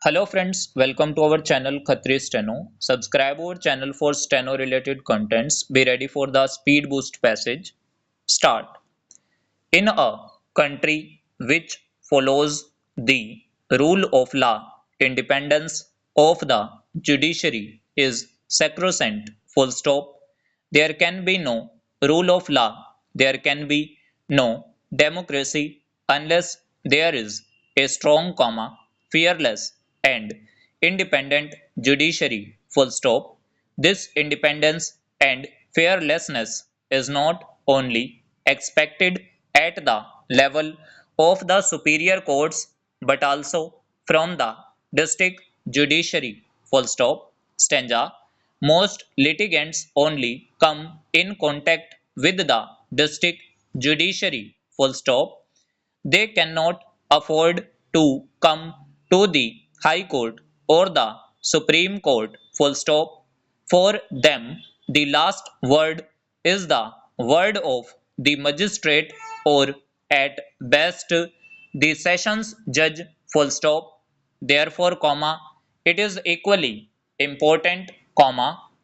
Hello friends, welcome to our channel Khatri Steno. Subscribe our channel for steno related contents. Be ready for the speed boost passage. Start. In a country which follows the rule of law, independence of the judiciary is sacrosanct. Full stop. There can be no rule of law. There can be no democracy unless there is a strong, fearless and independent judiciary. Full stop. This independence and fearlessness is not only expected at the level of the superior courts but also from the district judiciary. Full stop. Stanza. Most litigants only come in contact with the district judiciary. Full stop. They cannot afford to come to the High Court or the Supreme Court. Full stop. For them, the last word is the word of the magistrate or at best the sessions judge. Full stop. Therefore, it is equally important,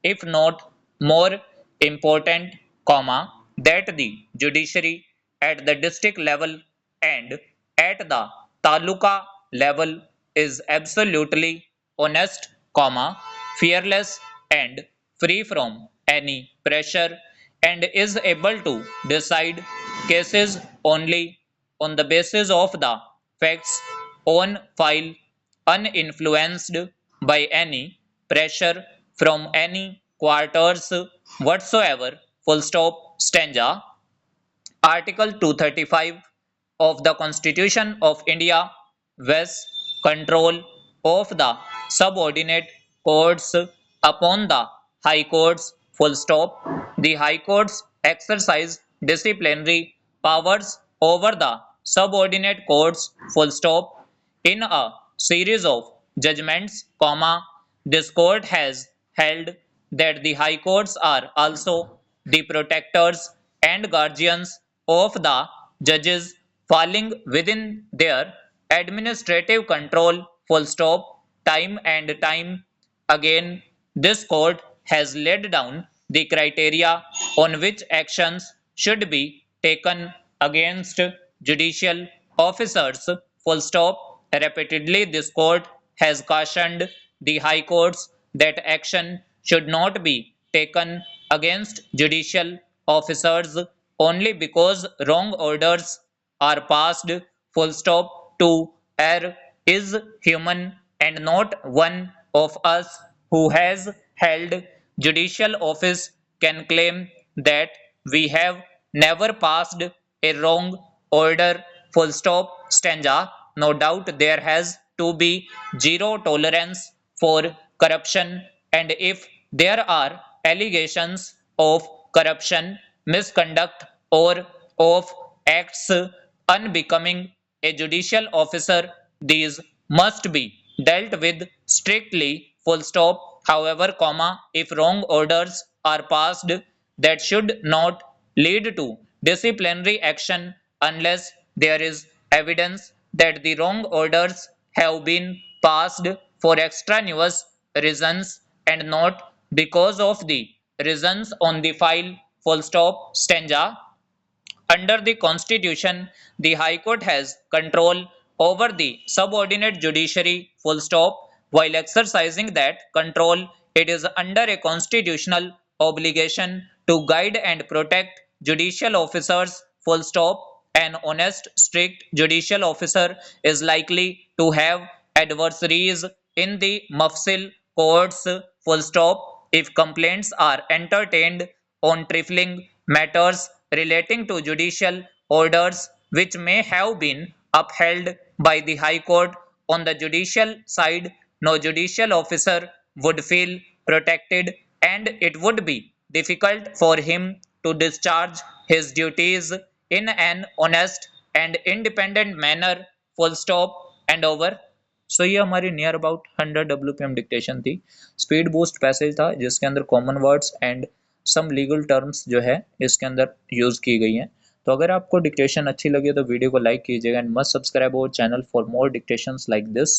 if not more important, that the judiciary at the district level and at the taluka level is absolutely honest, fearless and free from any pressure and is able to decide cases only on the basis of the facts on file, uninfluenced by any pressure from any quarters whatsoever. Full stop. Stanza. Article 235 of the Constitution of India vests control of the subordinate courts upon the high courts. Full stop. The high courts exercise disciplinary powers over the subordinate courts. Full stop. In a series of judgments, this court has held that the high courts are also the protectors and guardians of the judges falling within their administrative control. Full stop. Time and time again, this court has laid down the criteria on which actions should be taken against judicial officers. Full stop. Repeatedly, this court has cautioned the high courts that action should not be taken against judicial officers only because wrong orders are passed. Full stop. To err is human and not one of us who has held judicial office can claim that we have never passed a wrong order. Full stop. Stanza. No doubt there has to be zero tolerance for corruption, and if there are allegations of corruption, misconduct, or of acts unbecoming a judicial officer, these must be dealt with strictly. Full stop. However, if wrong orders are passed, that should not lead to disciplinary action unless there is evidence that the wrong orders have been passed for extraneous reasons and not because of the reasons on the file. Full stop. Stanza. Under the Constitution, the High Court has control over the subordinate judiciary. Full stop. While exercising that control, it is under a constitutional obligation to guide and protect judicial officers. Full stop. An honest, strict judicial officer is likely to have adversaries in the mufsil courts. Full stop. If complaints are entertained on trifling matters relating to judicial orders which may have been upheld by the High Court on the judicial side, no judicial officer would feel protected and it would be difficult for him to discharge his duties in an honest and independent manner. Full stop. And over. So ये हमारी near about 100 WPM dictation थी। Speed boost passage था जिसके अंदर common words and some legal terms जो है इसके अंदर यूज की गई हैं। तो अगर आपको डिक्टेशन अच्छी लगी तो वीडियो को लाइक कीजिएगा and must subscribe our channel for more dictations like this.